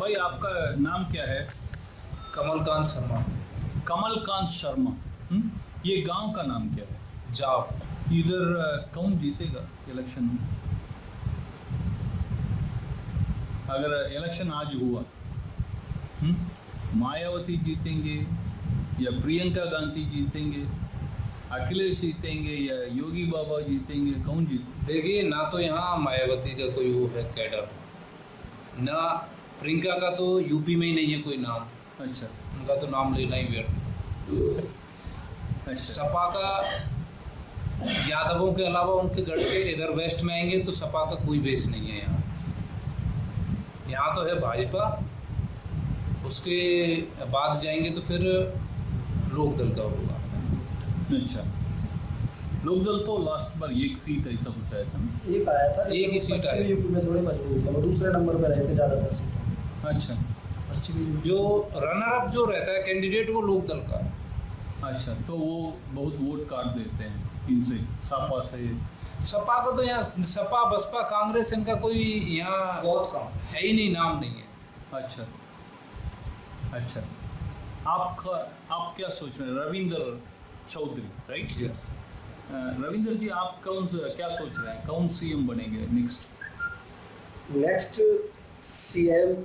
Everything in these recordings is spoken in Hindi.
भाई आपका नाम क्या है? कमलकांत शर्मा। कमलकांत शर्मा। ये गांव का नाम क्या है? जाप। इधर कौन जीतेगा इलेक्शन में? अगर इलेक्शन आज हुआ, मायावती जीतेंगे या प्रियंका गांधी जीतेंगे, अखिलेश जीतेंगे या योगी बाबा जीतेंगे, कौन जीतेंगे? देखिए, ना तो यहाँ मायावती का कोई वो है कैडर, ना प्रियंका का तो यूपी में ही नहीं है कोई नाम। अच्छा, उनका तो नाम लेना ही व्यर्थ है। अच्छा। सपा का यादवों के अलावा उनके गढ़ के इधर वेस्ट में आएंगे तो सपा का कोई बेस नहीं है यहाँ। यहाँ तो है भाजपा, उसके बाद जाएंगे तो फिर लोकदल का होगा। अच्छा, लोकदल तो लास्ट बार एक सीट ऐसा कुछ आया था ना? एक आया था, एक ही सीट आई। यूपी में थोड़े मजबूत है, वो दूसरे नंबर पर रहे थे ज़्यादातर सीटों में। अच्छा, पश्चिमी यूपी जो रनर अप जो रहता है कैंडिडेट, वो लोकदल का है। अच्छा, तो वो बहुत वोट काट देते हैं इनसे, सपा से। सपा का तो यहाँ सपा बसपा कांग्रेस इनका कोई यहाँ बहुत कम है ही नहीं, नाम नहीं है। अच्छा, अच्छा। आप क्या सोच रहे हैं? रविंद्र चौधरी, राइट? Yes. रविंद्र जी, आप क्या सोच रहे हैं, कौन सीएम बनेंगे नेक्स्ट सीएम?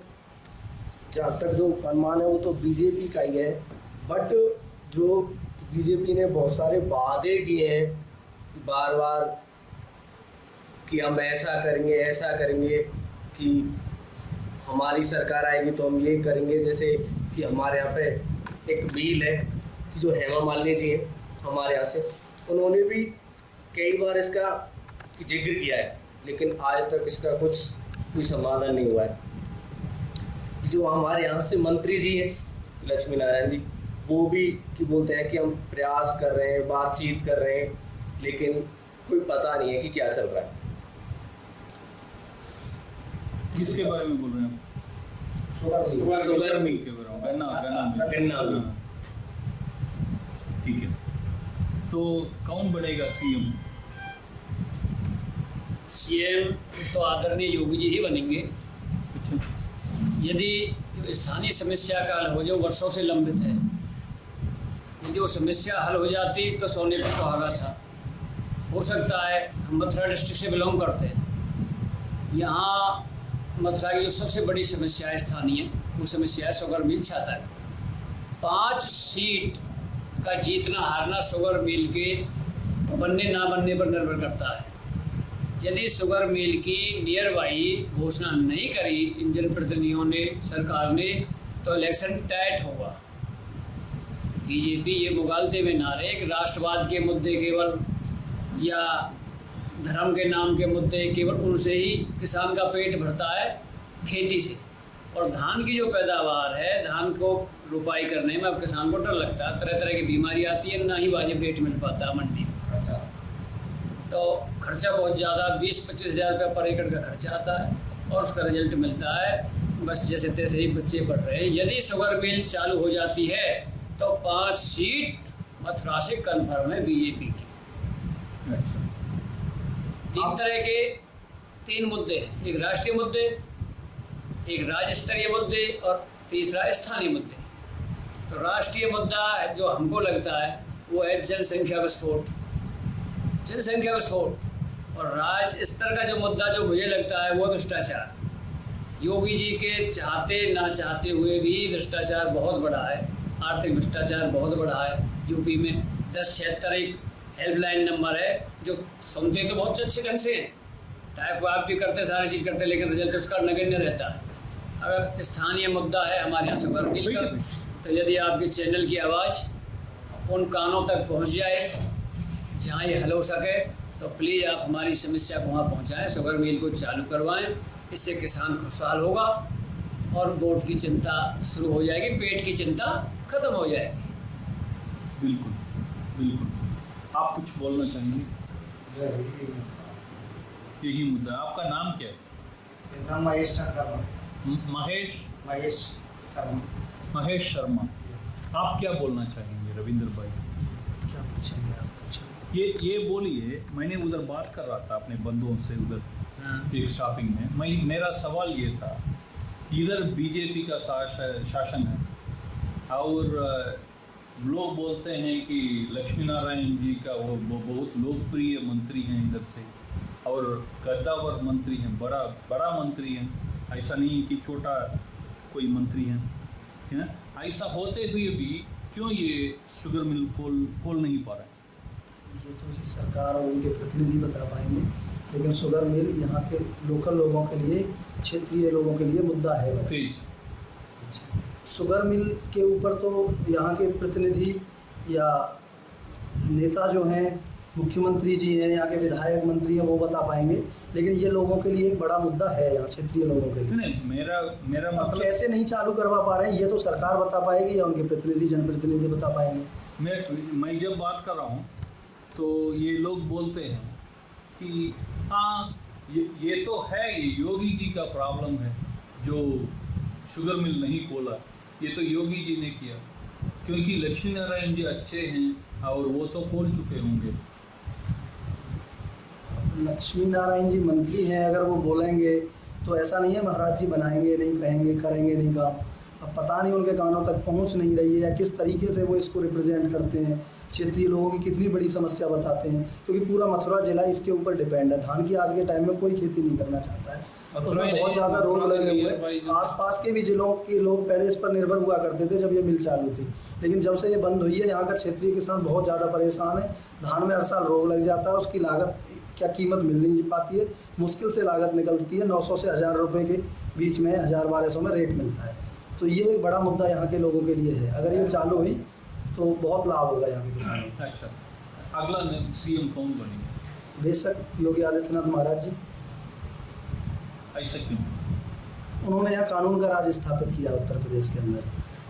जहाँ तक जो अनुमान है वो तो बीजेपी का ही है, बट जो बीजेपी ने बहुत सारे वादे किए हैं बार बार कि हम ऐसा करेंगे कि हमारी सरकार आएगी तो हम ये करेंगे। जैसे कि हमारे यहाँ पे एक बिल है कि जो हेमा मालिनी जी हैं हमारे यहाँ से, उन्होंने भी कई बार इसका जिक्र किया है, लेकिन आज तक इसका कोई समाधान नहीं हुआ है। जो हमारे यहाँ से मंत्री जी हैं लक्ष्मी नारायण जी, वो भी कि बोलते हैं कि हम प्रयास कर रहे हैं, बातचीत कर रहे हैं, लेकिन कोई पता नहीं है कि क्या चल रहा है। किसके बारे में बोल रहे हैं? शुगर मिल के बारे में, गन्ना मिल। ठीक है, तो कौन बनेगा सीएम? सीएम तो आदरणीय योगी जी ही बनेंगे। अच्छा, यदि स्थानीय समस्या का हल हो जो वर्षों से लंबित है, यदि वो समस्या हल हो जाती तो सोने पर सुहागा था। हो सकता है, हम मथुरा डिस्ट्रिक्ट से बिलोंग करते हैं, यहाँ मथुरा की जो सबसे बड़ी समस्या है स्थानीय, वो समस्या है शुगर मिल छाता है। 5 सीट का जीतना हारना शुगर मिल के बनने ना बनने पर निर्भर करता है। यदि शुगर मिल की नियर बाई घोषणा नहीं करी इन जनप्रतिनिधियों ने, सरकार ने, तो इलेक्शन टाइट होगा। बीजेपी ये मुगालते में ना रहे कि राष्ट्रवाद के मुद्दे केवल या धर्म के नाम के मुद्दे केवल उनसे ही किसान का पेट भरता है, खेती से। और धान की जो पैदावार है, धान को रुपाई करने में अब किसान को डर लगता है, तरह तरह की बीमारी आती है, ना ही वाजिब रेट मिल पाता मंडी में। अच्छा, तो खर्चा बहुत ज़्यादा 20-25 हज़ार रुपये पर एकड़ का खर्चा आता है, और उसका रिजल्ट मिलता है बस जैसे तैसे ही बच्चे पढ़ रहे हैं। यदि शुगर मिल चालू हो जाती है तो 5 सीट मथुरा से कन्फर्म है बीजेपी की। अच्छा। 3 तरह के 3 मुद्दे हैं, एक राष्ट्रीय मुद्दे, एक राज्य स्तरीय मुद्दे और तीसरा स्थानीय मुद्दे। तो राष्ट्रीय मुद्दा जो हमको लगता है वो है जनसंख्या विस्फोट, और राज्य स्तर का जो मुद्दा जो मुझे लगता है वो भ्रष्टाचार। योगी जी के चाहते ना चाहते हुए भी भ्रष्टाचार बहुत बड़ा है, आर्थिक भ्रष्टाचार बहुत बड़ा है। यूपी में 1076 एक हेल्पलाइन नंबर है, जो सुनते तो बहुत अच्छे ढंग से हैं, टाइप वाइप भी करते, सारी चीज़ करते, लेकिन रिजल्ट उसका नगण्य रहता है। अगर स्थानीय मुद्दा है हमारे यहाँ शुगर मिल का, तो यदि आपके चैनल की आवाज़ उन कानों तक पहुँच जाए जहाँ ये हल हो सके, तो प्लीज़ आप हमारी समस्या को वहाँ पहुँचाएँ, शुगर मिल को चालू करवाएँ। इससे किसान खुशहाल होगा और वोट की चिंता शुरू हो जाएगी, पेट की चिंता खत्म हो जाएगी। बिल्कुल, बिल्कुल। आप कुछ बोलना चाहेंगे? यही मुद्दा। आपका नाम क्या है? नाम महेश शर्मा। महेश शर्मा। आप क्या बोलना चाहेंगे रविंद्र भाई? क्या पूछेंगे आप? पूछें। ये बोलिए, मैंने उधर बात कर रहा था अपने बंधुओं से उधर एक स्टॉपिंग में, मेरा सवाल ये था इधर बीजेपी का शासन है और लोग बोलते हैं कि लक्ष्मी नारायण जी का वो बहुत लोकप्रिय मंत्री हैं इधर से, और कद्दावर मंत्री हैं, बड़ा मंत्री हैं, ऐसा नहीं कि छोटा कोई मंत्री है। ऐसा होते हुए भी क्यों ये शुगर मिल खोल नहीं पा रहा है? ये तो जी सरकार और उनके प्रतिनिधि बता पाएंगे, लेकिन शुगर मिल यहाँ के लोकल लोगों के लिए, क्षेत्रीय लोगों के लिए मुद्दा है बड़ा। शुगर मिल के ऊपर तो यहाँ के प्रतिनिधि या नेता जो हैं, मुख्यमंत्री जी हैं, यहाँ के विधायक मंत्री हैं, वो बता पाएंगे, लेकिन ये लोगों के लिए एक बड़ा मुद्दा है यहाँ क्षेत्रीय लोगों के लिए। नहीं, मेरा मतलब कैसे नहीं चालू करवा पा रहे हैं ये तो सरकार बता पाएगी या उनके प्रतिनिधि, जनप्रतिनिधि बता पाएंगे। मैं जब बात कर रहा हूँ तो ये लोग बोलते हैं कि हाँ ये तो है, ये योगी जी का प्रॉब्लम है जो शुगर मिल नहीं खोला, ये तो योगी जी ने किया, क्योंकि लक्ष्मी नारायण जी अच्छे हैं और वो तो खोल चुके होंगे। लक्ष्मी नारायण जी मंत्री हैं, अगर वो बोलेंगे तो ऐसा नहीं है महाराज जी बनाएंगे नहीं, कहेंगे करेंगे नहीं काम। अब पता नहीं उनके कानों तक पहुंच नहीं रही है या किस तरीके से वो इसको रिप्रेजेंट करते हैं, क्षेत्रीय लोगों की कितनी बड़ी समस्या बताते हैं, क्योंकि पूरा मथुरा जिला इसके ऊपर डिपेंड है। धान की आज के टाइम में कोई खेती नहीं करना चाहता है, उसमें बहुत ज़्यादा रोग लगे हुए हैं। आसपास के भी जिलों के लोग पहले इस पर निर्भर हुआ करते थे जब ये मिल चालू थी, लेकिन जब से ये बंद हुई है यहाँ का क्षेत्रीय किसान बहुत ज़्यादा परेशान है। धान में हर साल रोग लग जाता है, उसकी लागत क्या कीमत मिल नहीं पाती है, मुश्किल से लागत निकलती है, 900 से 1000 रुपये के बीच में, 1000-1200 में रेट मिलता है। तो ये एक बड़ा मुद्दा यहाँ के लोगों के लिए है। अगर ये चालू हुई तो बहुत लाभ होगा यहाँ के किसानों को। अच्छा, अगला सीएम कौन बनेगा? बेशक योगी आदित्यनाथ महाराज जी। ऐसा क्यों? उन्होंने यहाँ कानून का राज स्थापित किया उत्तर प्रदेश के अंदर।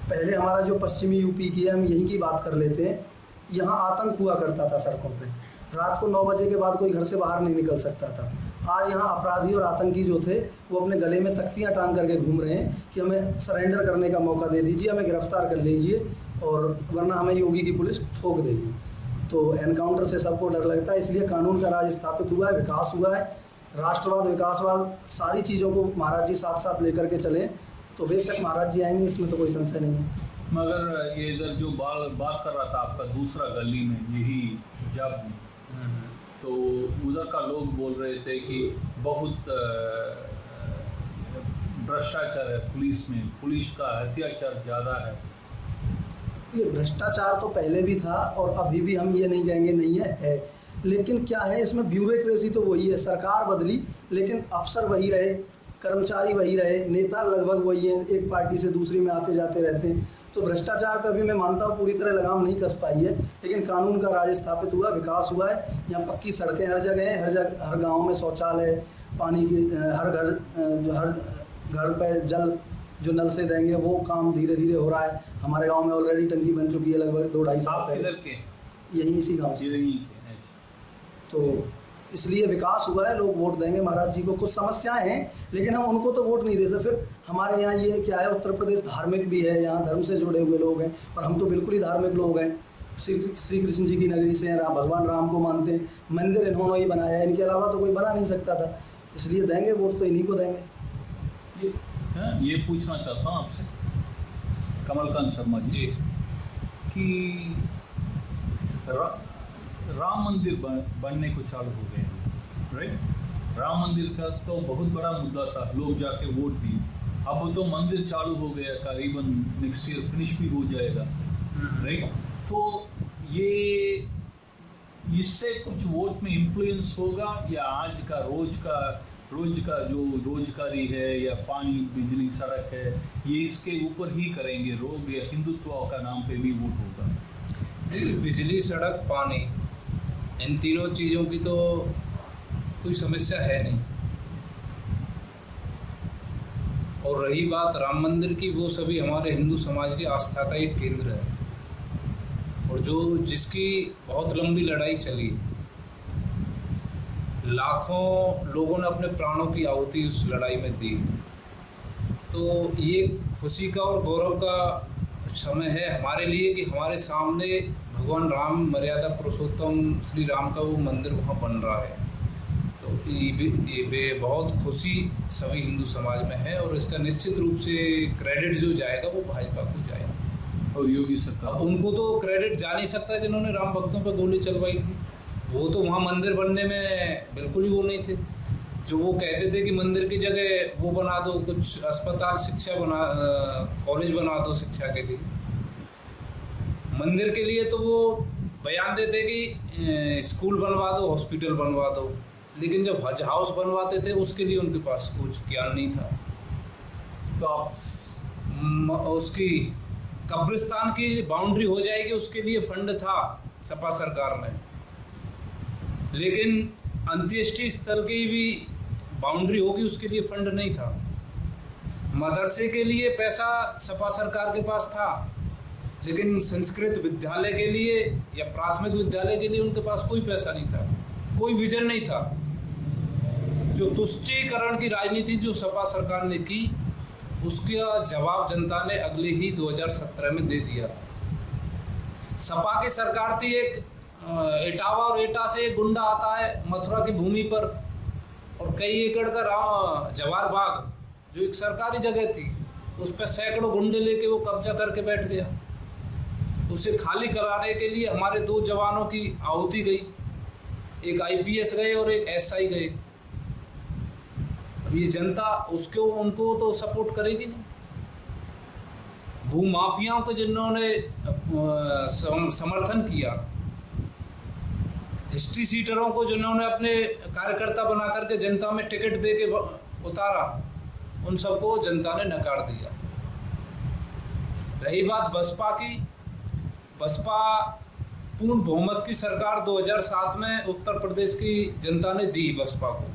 पहले हमारा जो पश्चिमी यूपी की है, हम यहीं की बात कर लेते हैं, यहाँ आतंक हुआ करता था सड़कों पे, रात को 9 बजे के बाद कोई घर से बाहर नहीं निकल सकता था। आज यहाँ अपराधी और आतंकी जो थे वो अपने गले में तख्तियाँ टांग करके घूम रहे हैं कि हमें सरेंडर करने का मौका दे दीजिए, हमें गिरफ्तार कर लीजिए, और वरना हमें योगी की पुलिस ठोक देगी। तो एनकाउंटर से सबको डर लगता है, इसलिए कानून का राज स्थापित हुआ है, विकास हुआ है, राष्ट्रवाद, विकासवाद, सारी चीज़ों को महाराज जी साथ साथ लेकर के चलें तो बेशक महाराज जी आएंगे, इसमें तो कोई संशय नहीं है। मगर ये इधर जो बात कर रहा था आपका दूसरा गली में, यही जब में, तो उधर का लोग बोल रहे थे कि बहुत भ्रष्टाचार है पुलिस में, पुलिस का अत्याचार ज़्यादा है। ये भ्रष्टाचार तो पहले भी था और अभी भी हम ये नहीं कहेंगे नहीं है, लेकिन क्या है इसमें ब्यूरोक्रेसी तो वही है, सरकार बदली लेकिन अफसर वही रहे, कर्मचारी वही रहे, नेता लगभग वही हैं, एक पार्टी से दूसरी में आते जाते रहते हैं। तो भ्रष्टाचार पे अभी मैं मानता हूँ पूरी तरह लगाम नहीं कस पाई है, लेकिन कानून का राज स्थापित हुआ, विकास हुआ है। यहाँ पक्की सड़कें हर जगह हैं, हर गाँव में शौचालय, पानी की हर घर पे जल जो नल से देंगे वो काम धीरे धीरे हो रहा है। हमारे गांव में ऑलरेडी टंकी बन चुकी है लगभग 2-2.5 साल पहले। यहीं इसी गांव से। तो इसलिए विकास हुआ है, लोग वोट देंगे महाराज जी को। कुछ समस्याएं हैं लेकिन हम उनको तो वोट नहीं दे सकते। फिर हमारे यहाँ ये क्या है, उत्तर प्रदेश धार्मिक भी है, यहाँ धर्म से जुड़े हुए लोग हैं और हम तो बिल्कुल ही धार्मिक लोग हैं। श्री कृष्ण जी की नगरी से हैं, भगवान राम को मानते हैं, मंदिर इन्होंने ही बनाया है, इनके अलावा तो कोई बना नहीं सकता था, इसलिए देंगे वोट तो इन्हीं को देंगे। ये पूछना चाहता हूँ आपसे कमलकांत शर्मा जी कि राम मंदिर बनने को चालू हो गए, राइट? राम मंदिर का तो बहुत बड़ा मुद्दा था, लोग जाके वोट दिए। अब तो मंदिर चालू हो गया, करीबन नेक्स्ट ईयर फिनिश भी हो जाएगा, राइट? तो ये इससे कुछ वोट में इन्फ्लुएंस होगा या आज का रोज का जो रोजगारी है या पानी, बिजली, सड़क है, ये इसके ऊपर ही करेंगे लोग या हिंदुत्व का नाम पे भी वोट होगा? बिजली, सड़क, पानी, इन तीनों चीज़ों की तो कोई समस्या है नहीं। और रही बात राम मंदिर की, वो सभी हमारे हिंदू समाज की आस्था का एक केंद्र है और जिसकी बहुत लंबी लड़ाई चली, लाखों लोगों ने अपने प्राणों की आहुति उस लड़ाई में दी। तो ये खुशी का और गौरव का समय है हमारे लिए कि हमारे सामने भगवान राम, मर्यादा पुरुषोत्तम श्री राम का वो मंदिर वहाँ बन रहा है। तो ये बहुत खुशी सभी हिंदू समाज में है और इसका निश्चित रूप से क्रेडिट जो जाएगा वो भाजपा को जाएगा। और योगी सरकार अब उनको तो क्रेडिट जा नहीं सकता जिन्होंने राम भक्तों पर गोली चलवाई थी, वो तो वहाँ मंदिर बनने में बिल्कुल ही वो नहीं थे। जो वो कहते थे कि मंदिर की जगह वो बना दो, कुछ अस्पताल कॉलेज बना दो शिक्षा के लिए, मंदिर के लिए तो वो बयान देते कि स्कूल बनवा दो, हॉस्पिटल बनवा दो, लेकिन जब हज हाउस बनवाते थे उसके लिए उनके पास कुछ ज्ञान नहीं था। तो आप उसकी कब्रिस्तान की बाउंड्री हो जाएगी उसके लिए फंड था सपा सरकार में, लेकिन अंत्येष्टि स्थल की भी बाउंड्री होगी उसके लिए फंड नहीं था। मदरसे के लिए पैसा सपा सरकार के पास था, लेकिन संस्कृत विद्यालय के लिए या प्राथमिक विद्यालय के लिए उनके पास कोई पैसा नहीं था, कोई विजन नहीं था। जो तुष्टीकरण की राजनीति जो सपा सरकार ने की उसका जवाब जनता ने अगले ही 2017 में दे दिया था। सपा की सरकार थी, एक इटावा और एटा से एक गुंडा आता है मथुरा की भूमि पर और कई एकड़ का जवार बाग जो एक सरकारी जगह थी उस पर सैकड़ों गुंडे लेके वो कब्जा करके बैठ गया। उसे खाली कराने के लिए हमारे 2 जवानों की आहुति गई, एक IPS गए और एक SI गए। अब ये जनता उसको उनको तो सपोर्ट करेगी नहीं। भूमाफियाओं को जिन्होंने समर्थन किया, हिस्ट्री सीटरों को जिन्होंने अपने कार्यकर्ता बना करके जनता में टिकट दे के उतारा, उन सबको जनता ने नकार दिया। रही बात बसपा की, बसपा पूर्ण बहुमत की सरकार 2007 में उत्तर प्रदेश की जनता ने दी बसपा को,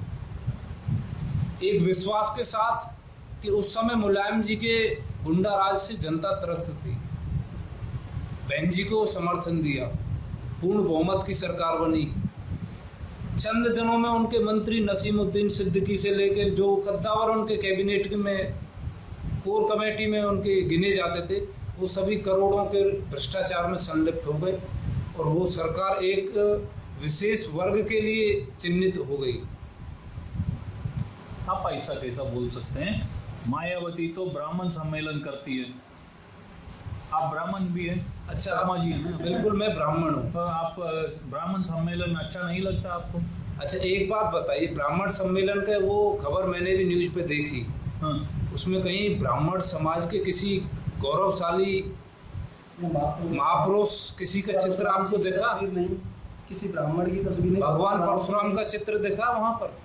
एक विश्वास के साथ कि उस समय मुलायम जी के गुंडा राज से जनता त्रस्त थी। बहन जी को समर्थन दिया, पूर्ण बहुमत की सरकार बनी। चंद दिनों में उनके मंत्री नसीमुद्दीन सिद्दीकी से लेकर जो कद्दावर उनके कैबिनेट में कोर कमेटी में उनके गिने जाते थे, वो सभी करोड़ों के भ्रष्टाचार में संलिप्त हो गए और वो सरकार एक विशेष वर्ग के लिए चिन्हित हो गई। आप ऐसा कैसा बोल सकते हैं? मायावती तो ब्राह्मण सम्मेलन करती है, आप ब्राह्मण भी हैं। अच्छा, शर्मा जी हैं। बिल्कुल मैं ब्राह्मण हूँ। तो आप ब्राह्मण सम्मेलन अच्छा नहीं लगता आपको? अच्छा, एक बात बताइए, ब्राह्मण सम्मेलन के वो खबर मैंने भी न्यूज पे देखी, हाँ। उसमें कहीं ब्राह्मण समाज के किसी गौरवशाली महापुरुष किसी का चित्र आपको देखा? नहीं, किसी ब्राह्मण की तस्वीर नहीं। भगवान परशुराम का चित्र देखा वहां पर?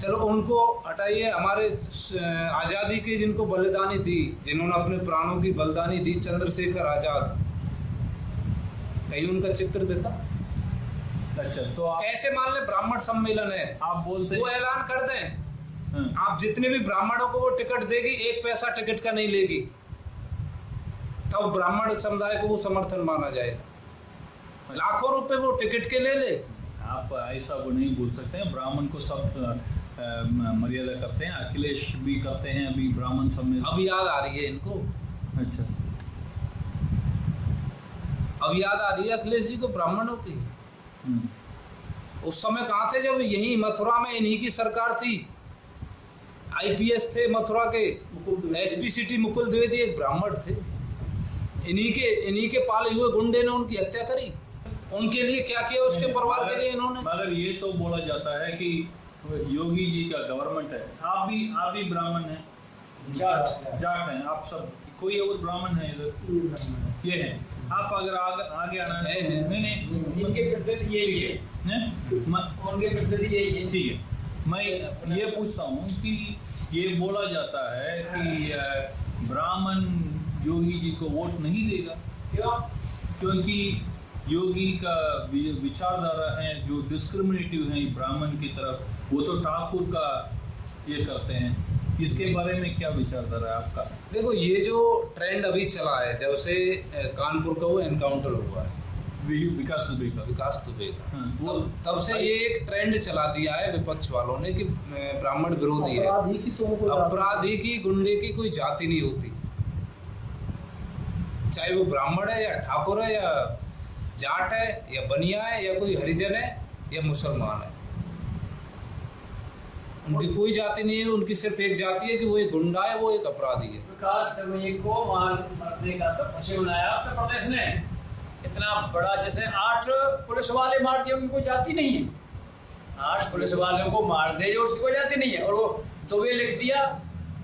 चलो उनको हटाइए, हमारे आज़ादी की जिनको बलिदानी दी, जिन्होंने अपने प्राणों की बलिदानी दी, चंद्रशेखर आजाद, कहीं उनका चित्र देखा? अच्छा, तो आप कैसे मान ले ब्राह्मण सम्मेलन है, आप बोलते वो ऐलान कर दें हाँ। आप जितने भी ब्राह्मणों को वो टिकट देगी, 1 पैसा टिकट का नहीं लेगी, तब ब्राह्मण समुदाय को वो समर्थन माना जाएगा। लाखों रुपए वो टिकट के ले ले। आप ऐसा वो नहीं बोल सकते हैं, ब्राह्मण को सब मर्यादा करते हैं, अखिलेश भी करते हैं अभी ब्राह्मण सम्मेलन। अब याद आ रही है इनको, अच्छा, अब याद आ रही है अखिलेश जी को ब्राह्मणों की। उस समय कहाँ थे जब यही मथुरा में इन्हीं की सरकार थी? IPS थे मथुरा के, SP सिटी मुकुल द्विवेदी एक ब्राह्मण थे, इन्हीं के पाले हुए गुंडे ने उनकी हत्या करी। उनके लिए क्या किया उसके परिवार के लिए इन्होंने? मगर ये तो बोला जाता है कि योगी जी का गवर्नमेंट है, आप भी ब्राह्मण हैं, जाट हैं, आप सब, कोई और ब्राह्मण है इधर? ये है। आप अगर आगे आना है, नहीं इनके पद्धति यही है, उनके पद्धति यही है। ठीक है। मैं ये पूछता हूँ कि ये बोला जाता है कि ब्राह्मण योगी जी को वोट नहीं देगा, क्यों? क्योंकि योगी का विचारधारा है जो डिस्क्रिमिनेटिव है ब्राह्मण की तरफ, वो तो ठाकुर का ये करते हैं। इसके बारे में क्या विचारधारा है आपका? देखो, ये जो ट्रेंड अभी चला है जब से कानपुर का वो एनकाउंटर हुआ है विकास दुबे का, हाँ, तब से ये एक ट्रेंड चला दिया है विपक्ष वालों ने कि ब्राह्मण विरोधी है। अपराधी की गुंडे की कोई जाति नहीं होती, चाहे वो ब्राह्मण है या ठाकुर है या जाट है या बनिया है या कोई हरिजन है, या मुसलमान है। उनकी कोई जाति नहीं है, उनकी सिर्फ एक जाति है कि वो एक गुंडा है, वो एक अपराधी है। विकास कर्मजी को मारने का तो खुशी मनाया उत्तर प्रदेश ने, इतना बड़ा, जैसे 8 पुलिस वाले मार दिए, उनकी कोई जाति नहीं है। 8 पुलिस वालों को मार दे जो उसकी कोई जाति नहीं है, और वो दुबे लिख दिया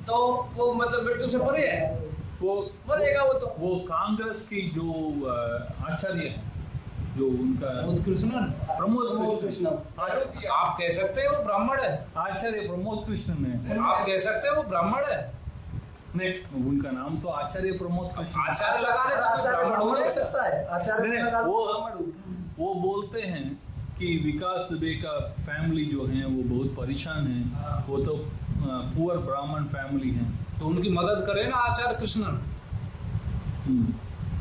तो वो मतलब मृत्यु से परे है, वो मरेगा वो तो। वो कांग्रेस की जो आचार्य है, जो उनका प्रमोद कृष्णन, आप कह सकते हैं वो ब्राह्मण है, आचार्य प्रमोद कृष्णन है। आप कह सकते हैं वो ब्राह्मण है। नहीं, उनका नाम तो आचार्य प्रमोद कृष्णन। आचार्य लगाने से कोई ब्राह्मण हो नहीं सकता है। आचार्य नहीं, लगा वो बोलते हैं कि विकास दुबे का फैमिली जो है वो बहुत परेशान है, वो तो पुअर ब्राह्मण फैमिली है, तो उनकी मदद करे ना आचार्य कृष्णन,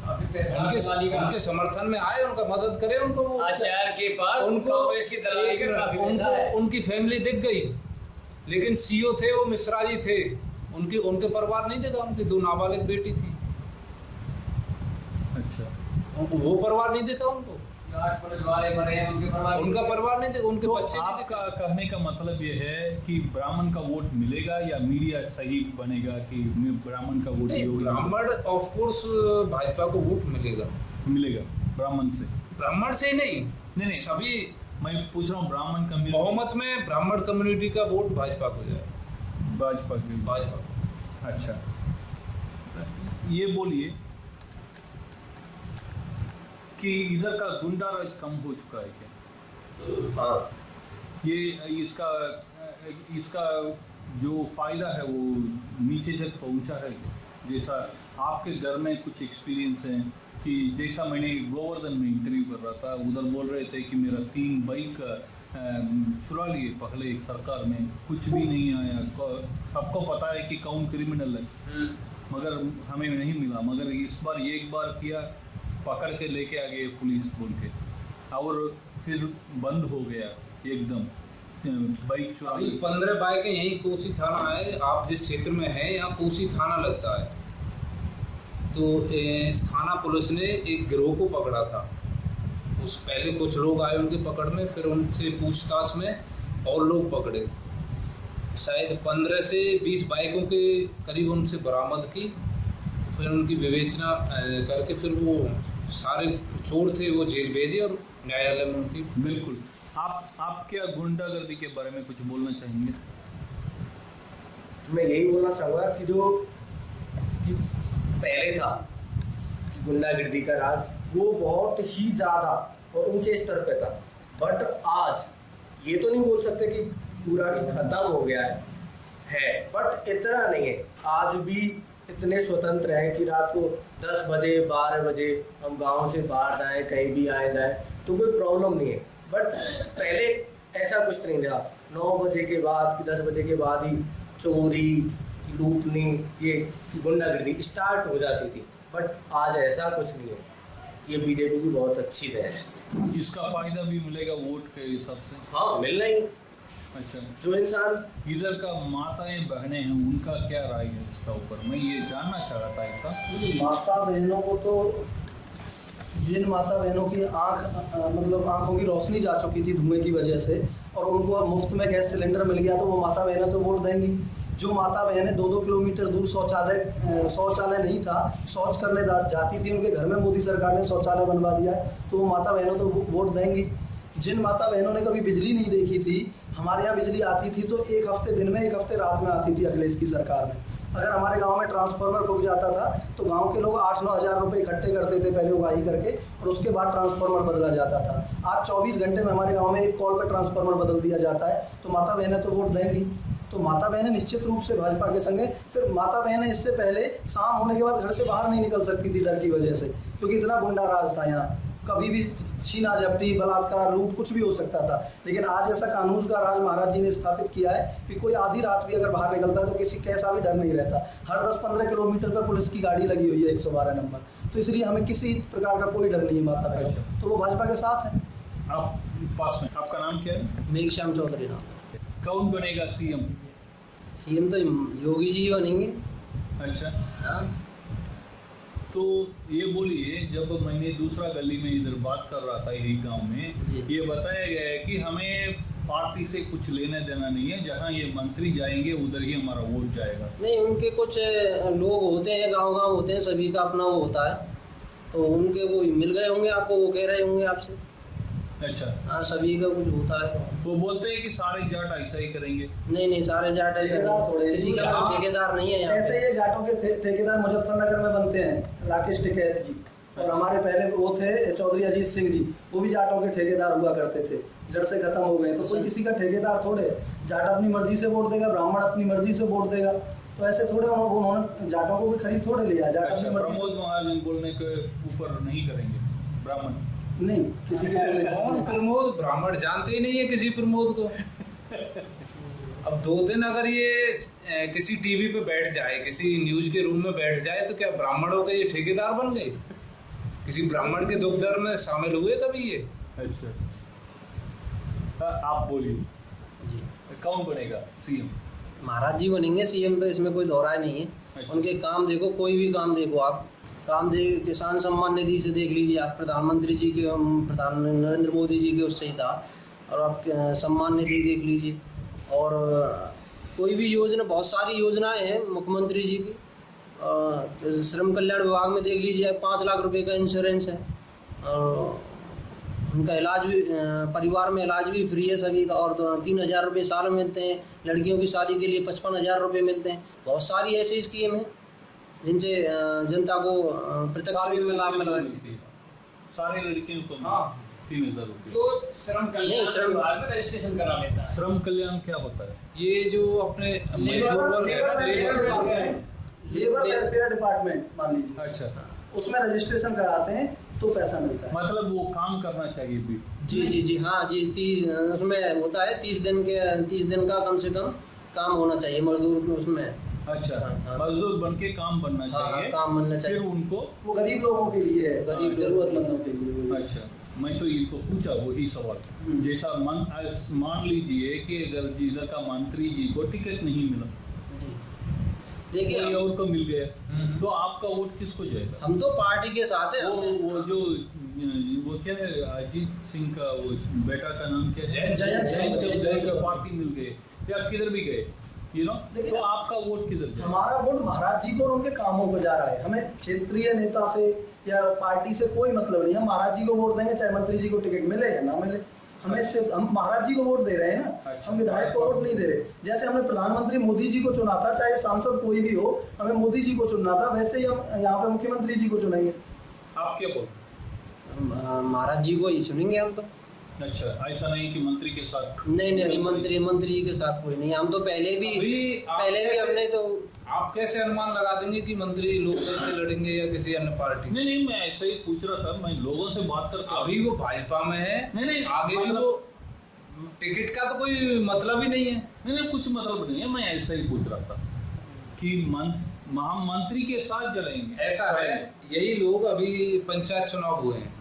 उनके समर्थन में आए, उनका मदद करे उनको। वो आचार्य के पास कांग्रेस की दलाली का काफी पैसा है। उनकी फैमिली दिख गई, लेकिन सीओ थे वो मिश्रा जी थे, उनके परिवार नहीं देखा, उनकी 2 नाबालिग बेटी थी। अच्छा, वो परिवार नहीं देखा उनको, 8 पुलिस वाले मरे हैं, उनका परिवार नहीं देखा, उनके तो बच्चे नहीं देखा। आपका कहने का मतलब ये है कि ब्राह्मण का वोट मिलेगा या मीडिया सही बनेगा कि ब्राह्मण का वोट योगी ब्राह्मण ऑफ कोर्स भाजपा को वोट मिलेगा ब्राह्मण से? ब्राह्मण से ही नहीं, सभी। मैं पूछ रहा हूँ ब्राह्मण कम्युनिटी, बहुमत में ब्राह्मण कम्युनिटी का वोट भाजपा को जाए, भाजपा। अच्छा, ये बोलिए कि इधर का गुंडा राज कम हो चुका है क्या? हाँ, ये इसका जो फायदा है वो नीचे तक पहुंचा है क्या? जैसा आपके घर में कुछ एक्सपीरियंस है कि जैसा मैंने गोवर्धन में इंटरव्यू कर रहा था, उधर बोल रहे थे कि मेरा 3 बाइक चुरा लिए पहले सरकार में, कुछ भी नहीं आया, सबको पता है कि कौन क्रिमिनल है, मगर हमें नहीं मिला, मगर इस बार एक बार किया, पकड़ के लेके आ गए पुलिस बोल के, और फिर बंद हो गया एकदम बाइक चुरा। 15 बाइकें यहीं कोसी थाना है, आप जिस क्षेत्र में हैं यहाँ कोसी थाना लगता है, तो थाना पुलिस ने एक गिरोह को पकड़ा था। उस पहले कुछ लोग आए उनके पकड़ में, फिर उनसे पूछताछ में और लोग पकड़े, शायद 15 से 20 बाइकों के करीब उनसे बरामद की, फिर उनकी विवेचना करके फिर वो सारे चोर थे वो जेल भेजे और न्यायालय में उनकी। बिल्कुल। आप क्या गुंडागर्दी के बारे में कुछ बोलना चाहेंगे? मैं यही बोलना चाहूँगा कि जो कि पहले था कि गुंडागर्दी का राज वो बहुत ही ज़्यादा और ऊंचे स्तर पे था, बट आज ये तो नहीं बोल सकते कि पूरा ही खत्म हो गया है, बट इतना नहीं है। आज भी इतने स्वतंत्र हैं कि रात को 10 बजे 12 बजे हम गांव से बाहर जाएं, कहीं भी आए जाए तो कोई प्रॉब्लम नहीं है, बट पहले ऐसा कुछ नहीं था। 9 बजे के बाद कि 10 बजे के बाद ही चोरी, लूटनी, ये गुंडागर्दी स्टार्ट हो जाती थी, बट आज ऐसा कुछ नहीं है। ये बीजेपी की बहुत अच्छी पहल है। इसका फायदा भी मिलेगा वोट के हिसाब से? हाँ, मिलना ही। अच्छा, जो इंसान इधर का माताएं बहनें हैं उनका क्या राय है इसका ऊपर, मैं ये जानना चाह रहा था। ऐसा माता बहनों को तो जिन माता बहनों की मतलब आंखों की रोशनी जा चुकी थी धुएं की वजह से, और उनको मुफ्त में गैस सिलेंडर मिल गया, तो वो माता बहनें तो वोट देंगी। जो माता बहनें 2-2 किलोमीटर दूर शौचालय नहीं था, शौच करने जाती थी, उनके घर में मोदी सरकार ने शौचालय बनवा दिया है, तो वो माता बहनों तो वोट देंगी। जिन माता बहनों ने कभी बिजली नहीं देखी थी, हमारे यहाँ बिजली आती थी तो 1 हफ्ते दिन में 1 हफ्ते रात में आती थी अखिलेश की सरकार में। अगर हमारे गांव में ट्रांसफार्मर फूक जाता था तो गांव के लोग 8-9 हज़ार रुपये इकट्ठे करते थे पहले उगाही करके, और उसके बाद ट्रांसफार्मर बदला जाता था। आज 24 घंटे में हमारे गाँव में 1 कॉल पर ट्रांसफार्मर बदल दिया जाता है, तो माता बहनें तो वोट देंगी। तो माता बहनें निश्चित रूप से भाजपा के संग है। फिर माता बहनें इससे पहले शाम होने के बाद घर से बाहर नहीं निकल सकती थी डर की वजह से, क्योंकि इतना गुंडा राज था यहाँ, कभी भी छीना झपटी, बलात्कार, लूट कुछ भी हो सकता था। लेकिन आज ऐसा कानून का राज महाराज जी ने स्थापित किया है कि कोई आधी रात भी अगर बाहर निकलता है तो किसी कैसा भी डर नहीं रहता। हर 10-15 किलोमीटर पर पुलिस की गाड़ी लगी हुई है 112 नंबर, तो इसलिए हमें किसी प्रकार का कोई डर नहीं है माता बहनों, तो वो भाजपा के साथ है। आप पास में, आपका नाम क्या है? मेघश्याम चौधरी। हाँ, कौन बनेगा सीएम? सीएम तो योगी जी बनेंगे। अच्छा, हाँ, तो ये बोलिए, जब मैंने दूसरा गली में इधर बात कर रहा था यही गांव में, जी। ये बताया गया है कि हमें पार्टी से कुछ लेना देना नहीं है, जहां ये मंत्री जाएंगे उधर ही हमारा वोट जाएगा। नहीं, उनके कुछ लोग होते हैं, गांव होते हैं, सभी का अपना वो होता है, तो उनके वो मिल गए होंगे आपको, वो कह रहे होंगे आपसे। अच्छा, हाँ, सभी का कुछ होता है। वो बोलते हैं कि सारे जाट ऐसा ही करेंगे। नहीं, सारे जाट ऐसे नहीं, किसी का कोई ठेकेदार नहीं है यहाँ ऐसे पे। ये जाटों के ठेकेदार मुजफ्फरनगर में बनते हैं, राकेश टिकैत जी, और हमारे पहले वो थे चौधरी अजीत सिंह जी, वो भी जाटों के ठेकेदार हुआ करते थे, जड़ से खत्म हो गए। तो कोई किसी का ठेकेदार थोड़े है, जाट अपनी मर्जी से वोट देगा, ब्राह्मण अपनी मर्जी से वोट देगा, तो ऐसे थोड़े उन्होंने जाटों को भी खरीद थोड़े लिया। जाट अच्छा, अपनी मर्जी से- प्रमोद महाजन बोलने के ऊपर नहीं करेंगे ब्राह्मण? नहीं, किसी के कौन प्रमोद? ब्राह्मण जानते ही नहीं है किसी प्रमोद को। अब 2 दिन अगर ये किसी टीवी पे बैठ जाए, किसी न्यूज के रूम में बैठ जाए, तो क्या ब्राह्मणों के ये ठेकेदार बन गए? किसी ब्राह्मण के दुख दर्द में शामिल हुए कभी ये? अच्छा, आप बोलिए, जी, कौन बनेगा सीएम? महाराज जी बनेंगे सीएम, तो इसमें कोई दोहराए नहीं है। अच्छा। उनके काम देखो, कोई भी काम देखो आप, काम दे किसान सम्मान निधि से देख लीजिए आप, प्रधानमंत्री जी के प्रधान नरेंद्र मोदी जी के उससे ही था, और आप सम्मान निधि देख लीजिए, और कोई भी योजना, बहुत सारी योजनाएं हैं मुख्यमंत्री जी की। श्रम कल्याण विभाग में देख लीजिए, 5 लाख रुपए का इंश्योरेंस है, और उनका इलाज भी, परिवार में इलाज भी फ्री है सभी का, और 3,000 रुपये साल में मिलते हैं। लड़कियों की शादी के लिए 55,000 रुपये मिलते हैं। बहुत सारी ऐसी स्कीम है जिनसे जनता को प्रत्यक्ष रूप में लाभ मिला है। सारी लड़कियों को हाँ। 3,000 रुपये। तो श्रम कल्याण नहीं, श्रम- विभाग में रजिस्ट्रेशन करा लेता है। श्रम कल्याण क्या होता है? ये जो अपने मजदूर वर्ग है ना, लेबर, लेबर वेलफेयर डिपार्टमेंट मान लीजिए, अच्छा, उसमें रजिस्ट्रेशन कराते हैं तो पैसा मिलता है। मतलब वो काम करना चाहिए भी। जी, हाँ जी, उसमें होता है 30 दिन का कम से कम काम होना चाहिए मजदूर को उसमें। अच्छा, हाँ। मजदूर बन के काम बनना हाँ, चाहिए, काम बनना फिर चाहिए। उनको। वो गरीब लोगों के लिए है, गरीब जरूरतमंदों के लिए वो है। अच्छा, मैं तो इनको पूछा वही सवाल, जैसा मान लीजिए कि अगर इधर का मंत्री जी को टिकट नहीं मिला, जी, कोई देखिए और को मिल गया, तो आपका वोट किसको जाएगा? हम तो पार्टी के साथ है। वो जो वो क्या है, अजीत सिंह का वो बेटा का नाम क्या है? जयंत का पार्टी मिल गए या किधर भी गए, देखिए, तो आपका वोट किधर गया? हमारा वोट महाराज जी को और उनके कामों को जा रहा है। हमें क्षेत्रीय नेता से या पार्टी से कोई मतलब नहीं है। हम महाराज जी को वोट देंगे, चाहे मंत्री जी को टिकट मिले या ना मिले। हमें इससे, हम महाराज जी को वोट दे रहे हैं ना, अच्छा। हम विधायक को वोट नहीं दे रहे। जैसे हमने प्रधानमंत्री मोदी जी को चुना था, चाहे सांसद कोई भी हो, हमें मोदी जी को चुनना था, वैसे ही हम यहाँ पे मुख्यमंत्री जी को चुनेंगे। आप क्या बोल? महाराज जी को ही चुनेंगे हम तो। अच्छा, ऐसा नहीं कि मंत्री के साथ? नहीं, मंत्री जी के साथ कोई नहीं। हम तो पहले भी हमने तो आप कैसे अनुमान लगा देंगे कि मंत्री लोग से लड़ेंगे या किसी अन्य पार्टी से? नहीं, मैं ऐसे ही पूछ रहा था, मैं लोगों से बात करके। अभी वो भाजपा में है, नहीं, आगे भी मतलब- वो टिकट का तो कोई मतलब ही नहीं है। नहीं, कुछ मतलब नहीं है, मैं ऐसा ही पूछ रहा था कि महामंत्री के साथ जलेंगे। ऐसा है, यही लोग अभी पंचायत चुनाव हुए हैं,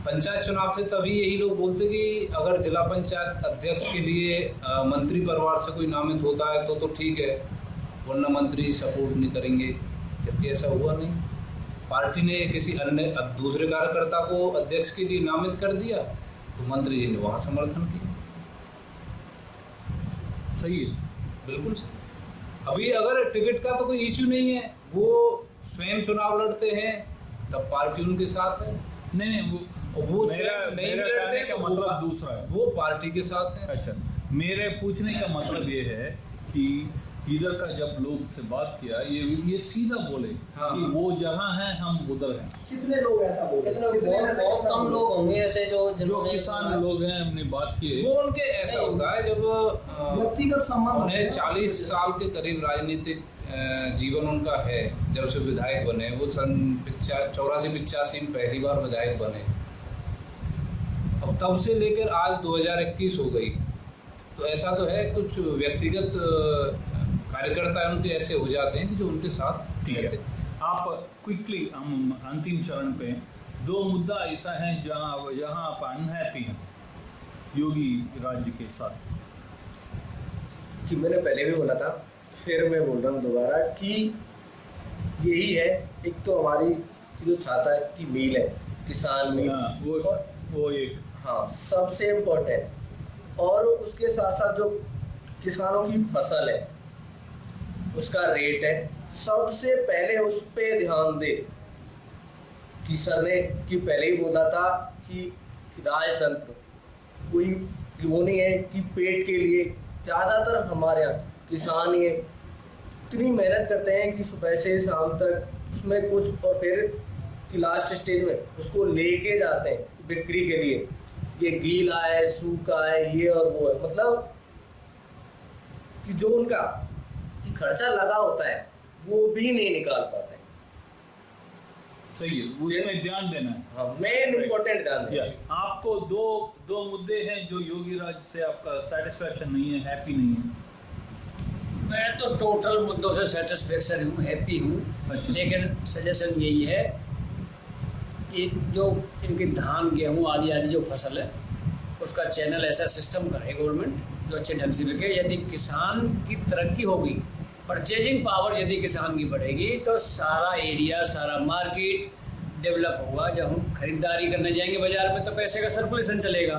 पंचायत चुनाव से तभी यही लोग बोलते कि अगर जिला पंचायत अध्यक्ष के लिए मंत्री परिवार से कोई नामित होता है तो ठीक है, वरना मंत्री सपोर्ट नहीं करेंगे। जबकि ऐसा हुआ नहीं, पार्टी ने किसी अन्य दूसरे कार्यकर्ता को अध्यक्ष के लिए नामित कर दिया तो मंत्री जी ने वहाँ समर्थन किया। सही है, बिल्कुल सही। अभी अगर टिकट का तो कोई इश्यू नहीं है, वो स्वयं चुनाव लड़ते हैं तब पार्टी उनके साथ है। नहीं, वो मेरा स्वयं नहीं मेरा लड़ते कहने का तो मतलब दूसरा है। वो पार्टी के साथ है। अच्छा, मेरे पूछने का मतलब ये है कि इधर का जब लोग से बात किया, ये सीधा बोले हाँ। कि वो जहाँ है हम उधर हैं। कितने लोग ऐसा बोल रहे हैं? बहुत कम लोग होंगे ऐसे जो किसान लोग हैं, हमने बात की है। वो उनके ऐसा होता है जब व्यक्तिगत संबंध उन्हें 40 साल के करीब राजनीतिक जीवन उनका है, जब से विधायक बने, वो सन 84-85 में पहली बार विधायक बने, अब तब से लेकर आज 2021 हो गई, तो ऐसा तो है कुछ व्यक्तिगत कार्यकर्ता उनके ऐसे हो जाते हैं कि जो उनके साथ रहते हैं। आप क्विकली, हम अंतिम चरण पे, 2 मुद्दा ऐसा है जहाँ आप अनहैप्पी हैं योगी राज्य के साथ। कि मैंने पहले भी बोला था, फिर मैं बोल रहा हूँ दोबारा कि यही है। एक तो हमारी की जो छाता की मील है, किसान मील, हाँ, वो एक हाँ सबसे इम्पोर्टेंट। और उसके साथ साथ जो किसानों की फसल है उसका रेट है, सबसे पहले उस पे ध्यान दे। कि सर ने कि पहले ही बोला था कि राजतंत्र कोई वो नहीं है कि पेट के लिए, ज़्यादातर हमारे यहाँ किसान ही इतनी मेहनत करते हैं कि सुबह से शाम तक उसमें कुछ, और फिर कि लास्ट स्टेज में उसको लेके जाते हैं बिक्री के लिए। ये गीला है, सूखा है, ये और वो है, मतलब कि जो उनका कि खर्चा लगा होता है वो भी नहीं निकाल पाते। सही है, उसमें ध्यान देना है। हाँ, मेन इम्पोर्टेंट ध्यान या, देना। आपको दो मुद्दे हैं जो योगी राज से आपका सेटिस्फैक्शन नहीं है, हैप्पी नहीं है। मैं तो टोटल मुद्दों से सेटिस्फेक्शन हूँ, हैप्पी हूँ। अच्छा। लेकिन सजेशन यही है कि जो इनकी धान गेहूँ आदि जो फसल है उसका चैनल ऐसा सिस्टम करे गवर्नमेंट जो अच्छे ढंग से बिके। यदि किसान की तरक्की होगी, परचेजिंग पावर यदि किसान की बढ़ेगी, तो सारा एरिया, सारा मार्केट डेवलप होगा। जब हम खरीदारी करने जाएंगे बाजार में तो पैसे का सर्कुलेशन चलेगा।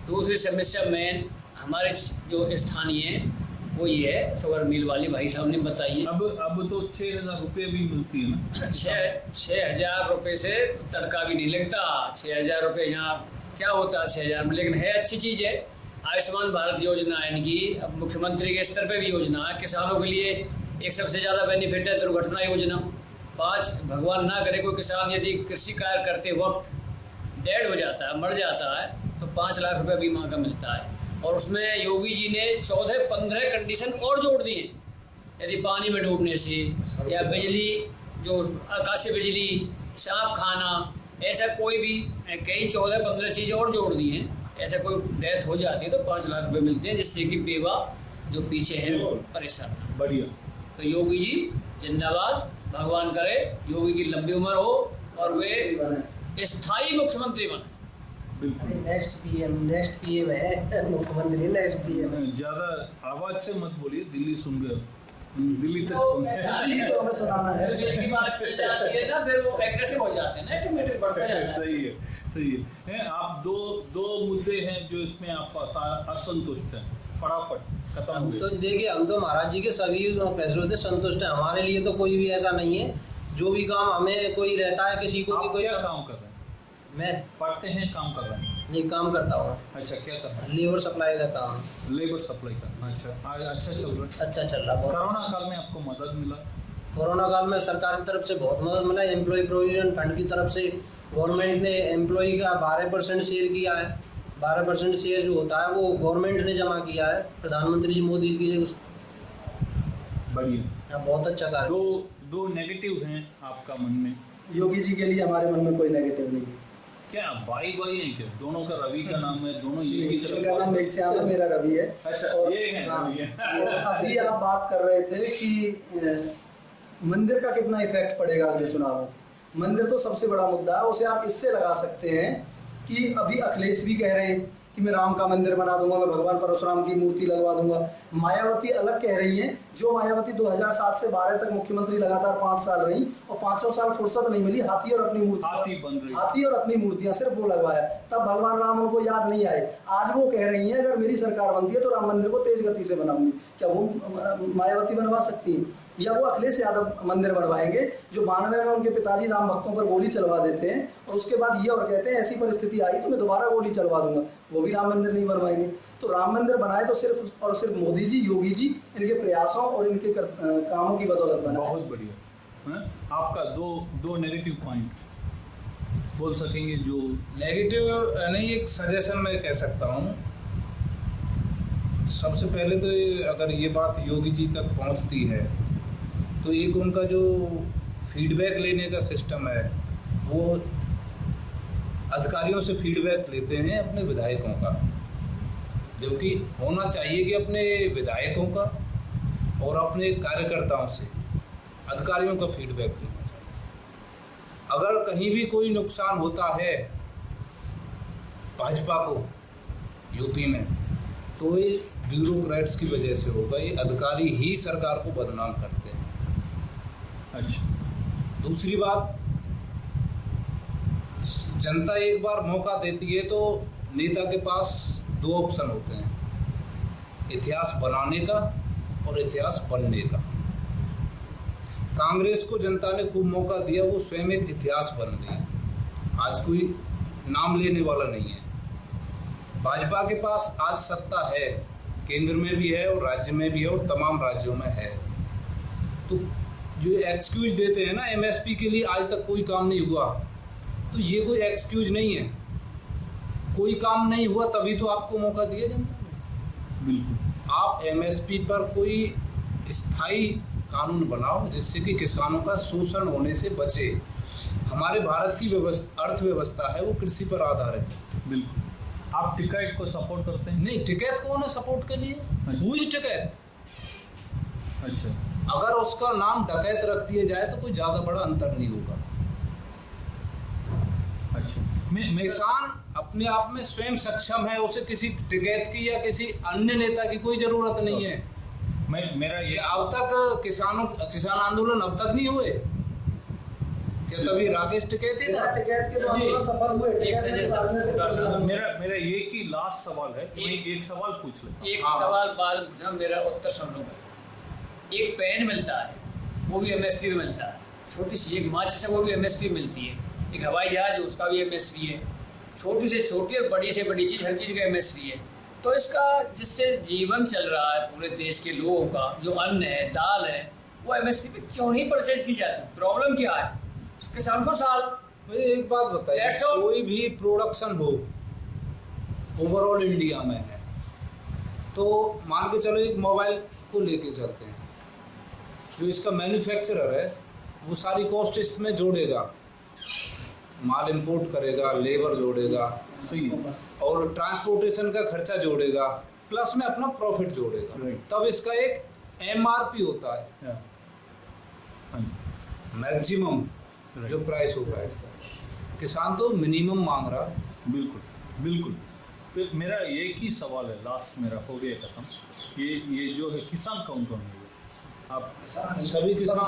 दूसरी समस्या मेन हमारे जो स्थानीय है वो ये है, शुगर मिल वाली भाई साहब ने बताई है। अब तो 6,000 रुपये भी मिलती है ना। 6,000 रुपये से तड़का भी नहीं लगता। 6,000 रुपये यहाँ क्या होता है 6,000 में, लेकिन है अच्छी चीज़ है। आयुष्मान भारत योजना है इनकी, अब मुख्यमंत्री के स्तर पे भी योजना है। किसानों के लिए एक सबसे ज़्यादा बेनिफिट है दुर्घटना योजना। 5 भगवान ना करे कोई किसान यदि कृषि कार्य करते वक्त डेड हो जाता है, मर जाता है, तो 5 लाख रुपये बीमा का मिलता है। और उसमें योगी जी ने 14-15 कंडीशन और जोड़ दिए। यदि पानी में डूबने से या बिजली, जो आकाशीय बिजली, सांप खाना, ऐसा कोई भी कई 14-15 चीज़ें और जोड़ दी हैं। ऐसा कोई डेथ हो जाती है तो 5 लाख रुपए मिलते हैं, जिससे कि बेवा जो पीछे हैं वो परेशान। बढ़िया। तो योगी जी जिंदाबाद, भगवान करे योगी की लंबी उम्र हो और वे स्थायी मुख्यमंत्री बने। बिल्कुल। नेक्स्ट पीएम है मुख्यमंत्री, नेक्स्ट पीएम। ज्यादा आवाज से मत बोलिए, दिल्ली सुन गए, दिल्ली तो तक। ऐसा यही तो हमें सुनाना है। फिर एक ही बात चल जाती है ना, फिर वो एग्रेसिव हो जाते हैं ना, ऑटोमेटिक बढ़ता जाता है। सही है, सही है। आप दो मुद्दे हैं जो इसमें आपका असंतुष्ट है, फटाफट खत्म हो हम गए। तो देखिए, हम तो महाराज जी के सभी फैसलों से संतुष्ट हैं। हमारे लिए तो कोई भी ऐसा नहीं है। जो भी काम हमें कोई रहता है, किसी को भी आप कोई क्या काम कर रहे हैं? मैं पढ़ते हैं, काम कर रहे हैं? नहीं, काम करता हूँ। अच्छा, क्या कर रहे हैं? लेबर सप्लाई का काम। लेबर सप्लाई करना। अच्छा, आज अच्छा चल रहा है। अच्छा चल रहा बहुत। कोरोना काल में आपको मदद मिला? कोरोना काल में सरकार की तरफ से बहुत मदद मिला। एम्प्लॉय प्रोविजन फंड की तरफ से गवर्नमेंट ने एम्प्लॉय का 12% शेयर किया है। 12% शेयर जो होता है वो गवर्नमेंट ने जमा किया है, प्रधानमंत्री जी मोदी जी के। बढ़िया। बहुत अच्छा कार्य। दो नेगेटिव हैं आपका मन में? योगी जी के लिए हमारे मन में कोई नेगेटिव नहीं है। क्या भाई हैं क्या? दोनों का रवि का नाम है, दोनों ये की उनका नाम मेघश्याम है, मेरा रवि है। अच्छा, और ये है हाँ, रवि है। और अभी आप बात कर रहे थे कि मंदिर का कितना इफेक्ट पड़ेगा अगले चुनावों के। मंदिर तो सबसे बड़ा मुद्दा है। उसे आप इससे लगा सकते हैं कि अभी अखिलेश भी कह रहे हैं कि मैं राम का मंदिर बना दूंगा, मैं भगवान परशुराम की मूर्ति लगवा दूंगा। मायावती अलग कह रही हैं। जो मायावती 2007 से 12 तक मुख्यमंत्री लगातार 5 साल रही और 5 साल फुर्सत नहीं मिली, हाथी और अपनी मूर्ति, हाथी और अपनी मूर्तियां सिर्फ वो लगवाया, तब भगवान राम उनको याद नहीं आए। आज वो कह रही हैं अगर मेरी सरकार बनती है तो राम मंदिर को तेज गति से बनाऊंगी। क्या वो मायावती बनवा सकती हैं? या वो अखिलेश यादव मंदिर बनवाएंगे जो 92 में उनके पिताजी राम भक्तों पर गोली चलवा देते हैं और उसके बाद ये और कहते हैं ऐसी परिस्थिति आई तो मैं दोबारा गोली चलवा दूंगा। वो भी राम मंदिर नहीं बनवाएंगे। तो राम मंदिर बनाए तो सिर्फ और सिर्फ मोदी जी, योगी जी, इनके प्रयासों और इनके कामों की बदौलत बना। बहुत बढ़िया है। आपका दो नेगेटिव पॉइंट बोल सकेंगे? जो नेगेटिव नहीं, एक सजेशन मैं कह सकता हूँ। सबसे पहले तो अगर ये बात योगी जी तक पहुँचती है तो एक उनका जो फीडबैक लेने का सिस्टम है, वो अधिकारियों से फीडबैक लेते हैं अपने विधायकों का, जबकि होना चाहिए कि अपने विधायकों का और अपने कार्यकर्ताओं से अधिकारियों का फीडबैक लेना चाहिए। अगर कहीं भी कोई नुकसान होता है भाजपा को यूपी में, तो ये ब्यूरोक्रेट्स की वजह से होगा। ये अधिकारी ही सरकार को बदनाम करते हैं। अच्छा। दूसरी बात, जनता एक बार मौका देती है तो नेता के पास दो ऑप्शन होते हैं, इतिहास बनाने का और इतिहास बनने का। कांग्रेस को जनता ने खूब मौका दिया, वो स्वयं एक इतिहास बन गई, आज कोई नाम लेने वाला नहीं है। भाजपा के पास आज सत्ता है, केंद्र में भी है और राज्य में भी है और तमाम राज्यों में है। तो जो एक्सक्यूज देते हैं ना एमएसपी के लिए आज तक कोई काम नहीं हुआ, तो ये कोई एक्सक्यूज नहीं है। कोई काम नहीं हुआ तभी तो आपको मौका दिया जनता ने। बिल्कुल। आप एमएसपी पर कोई स्थायी कानून बनाओ जिससे कि किसानों का शोषण होने से बचे। हमारे भारत की अर्थव्यवस्था है वो कृषि पर आधारित है। बिल्कुल। आप टिकैत को सपोर्ट करते हैं? नहीं, टिकैत कौन है सपोर्ट के लिए? हुई टिकैत। अच्छा। अगर उसका नाम डकैत रख दिया जाए तो कोई ज़्यादा बड़ा अंतर नहीं होगा। अच्छा। किसान अपने आप में स्वयं सक्षम है, उसे किसी टिकैत की या किसी अन्य नेता की कोई जरूरत नहीं है। मेरा ये अब तक किसान आंदोलन अब तक नहीं हुए क्या? तभी राकेश टिकैत ही था। टिकैत के जो आंदोलन सफल हुए, एक से जैसा मेरा एक ही लास्ट सवाल है, मैं एक सवाल पूछ लेता हूं। एक सवाल बाद पूछना, मेरा उत्तर सुन लो। एक पेन मिलता है वो भी एमएसपी में मिलता है, छोटी सी एक माचिस है वो भी एमएसपी मिलती है, एक हवाई जहाज है उसका भी एमएसपी है, छोटी से छोटी और बड़ी से बड़ी चीज़ हर चीज़ का एमएसपी है। तो इसका जिससे जीवन चल रहा है पूरे देश के लोगों का, जो अन्न है, दाल है, वो एमएसपी पे क्यों नहीं परचेज की जाती? प्रॉब्लम क्या है? किसान को साल मुझे एक बात बताइए, कोई भी प्रोडक्शन हो ओवरऑल इंडिया में है, तो मान के चलो एक मोबाइल को लेके चलते हैं, जो इसका मैन्युफैक्चरर है वो सारी कॉस्ट इसमें जोड़ेगा, माल इंपोर्ट करेगा, लेबर जोड़ेगा, सही है। और ट्रांसपोर्टेशन का खर्चा जोड़ेगा, प्लस में अपना प्रॉफिट जोड़ेगा, Right. तब इसका एक एमआरपी होता है, या। हाँ जी। Maximum Right. जो प्राइस होता है इसका। किसान तो मिनिमम मांग रहा है। बिल्कुल बिल्कुल। फिर मेरा एक ही सवाल है, लास्ट मेरा हो गया खत्म। ये जो है किसान कौन कौन है? आप सभी किसान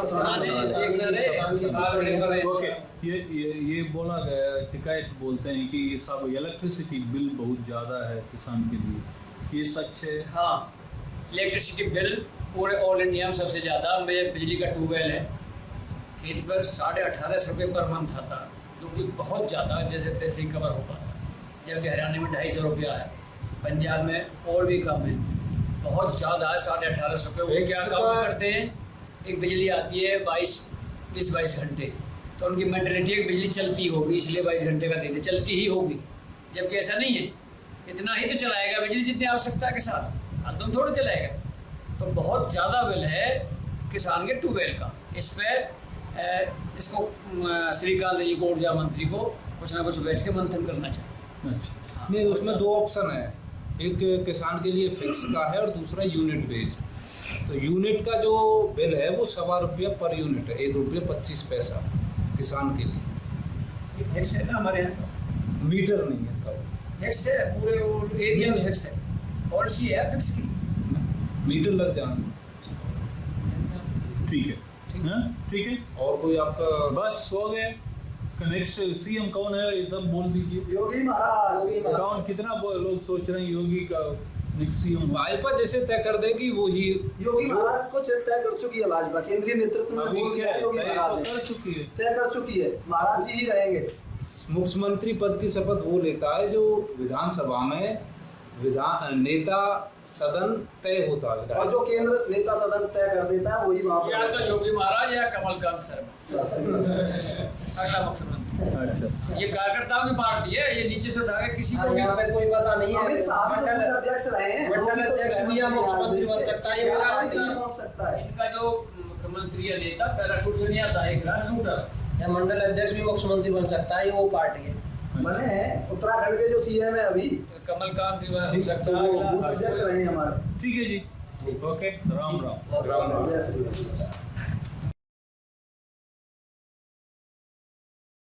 ओके। ये बोला गया, टिकैत बोलते हैं कि ये सब इलेक्ट्रिसिटी बिल बहुत ज़्यादा है किसान के लिए, ये सच है? हाँ, इलेक्ट्रिसिटी बिल पूरे ऑल इंडिया में सबसे ज़्यादा। मेरे बिजली का ट्यूबवेल है, खेत पर 1850 रुपये पर मंथ आता है, जो कि बहुत ज़्यादा जैसे तैसे ही कवर हो पाता है। जबकि हरियाणा में 250 रुपया है, पंजाब में और भी कम है, बहुत ज़्यादा है 1850 रुपये। वो क्या काम करते हैं, एक बिजली आती है 20-22 घंटे, तो उनकी मेंटेलिटी है बिजली चलती होगी इसलिए 22 घंटे का देते, चलती ही होगी, जबकि ऐसा नहीं है। इतना ही तो चलाएगा बिजली जितनी आवश्यकता है किसान, तुम थोड़ा चलाएगा। तो बहुत ज़्यादा बिल है किसान के ट्यूबवेल का। इस पर इसको श्रीकांत जी को, ऊर्जा मंत्री को कुछ ना कुछ बैठ के मंथन करना चाहिए। अच्छा। नहीं, उसमें दो ऑप्शन है, एक किसान के लिए फिक्स का है और दूसरा यूनिट बेस्ड। तो यूनिट का जो बिल है वो 1.25 रुपया पर यूनिट है, 1 रुपया 25 पैसा किसान के लिए। फिक्स है ना हमारे यहाँ, मीटर नहीं है तब फिक्स है पूरे एरिया में, फिक्स है, पॉलिसी है फिक्स की, मीटर लग जाएंगे। ठीक है। हाँ, ठीक है। और कोई आपका बस हो गए। नेक्स्ट सीएम कौन है एकदम बोल दीजिए। योगी महाराज। कौन, कितना लोग सोच रहे हैं योगी का नेक्स्ट सीएम? भाजपा जैसे तय कर देगी वो ही। योगी महाराज को तय कर चुकी है भाजपा, केंद्रीय नेतृत्व में अभी बोल क्या दिया है, योगी तय महाराज तो ने। कर चुकी है। तय कर चुकी है, महाराज जी ही रहेंगे। मुख्यमंत्री पद की शपथ वो लेता है जो विधानसभा में नेता सदन तय होता है, और जो केंद्र नेता सदन तय कर देता है वही वहाँ या तो पर। योगी महाराज या कमलकांत शर्मा अगला मुख्यमंत्री। अच्छा। ये कार्यकर्ताओं की पार्टी है, ये नीचे से उठा के किसी को भी यहाँ पे कोई पता नहीं है। अमित शाह भी तो अध्यक्ष रहे हैं, मंडल अध्यक्ष भी या मुख्यमंत्री बन सकता है, ये या पार्टी मंत्री बन सकता है। इनका जो मुख्यमंत्री या नेता पैराशूट से नहीं आता है, एक शूटर। या मंडल अध्यक्ष भी मुख्यमंत्री बन सकता है, ये वो पार्टी है। बने हैं उत्तराखंड के जो सीएम है अभी, कमलकांत भी हो सकता तो वो है। बूथ अध्यक्ष रहे हैं हमारे। ठीक है जी। ओके। राम राम। राम राम। जय श्री राम।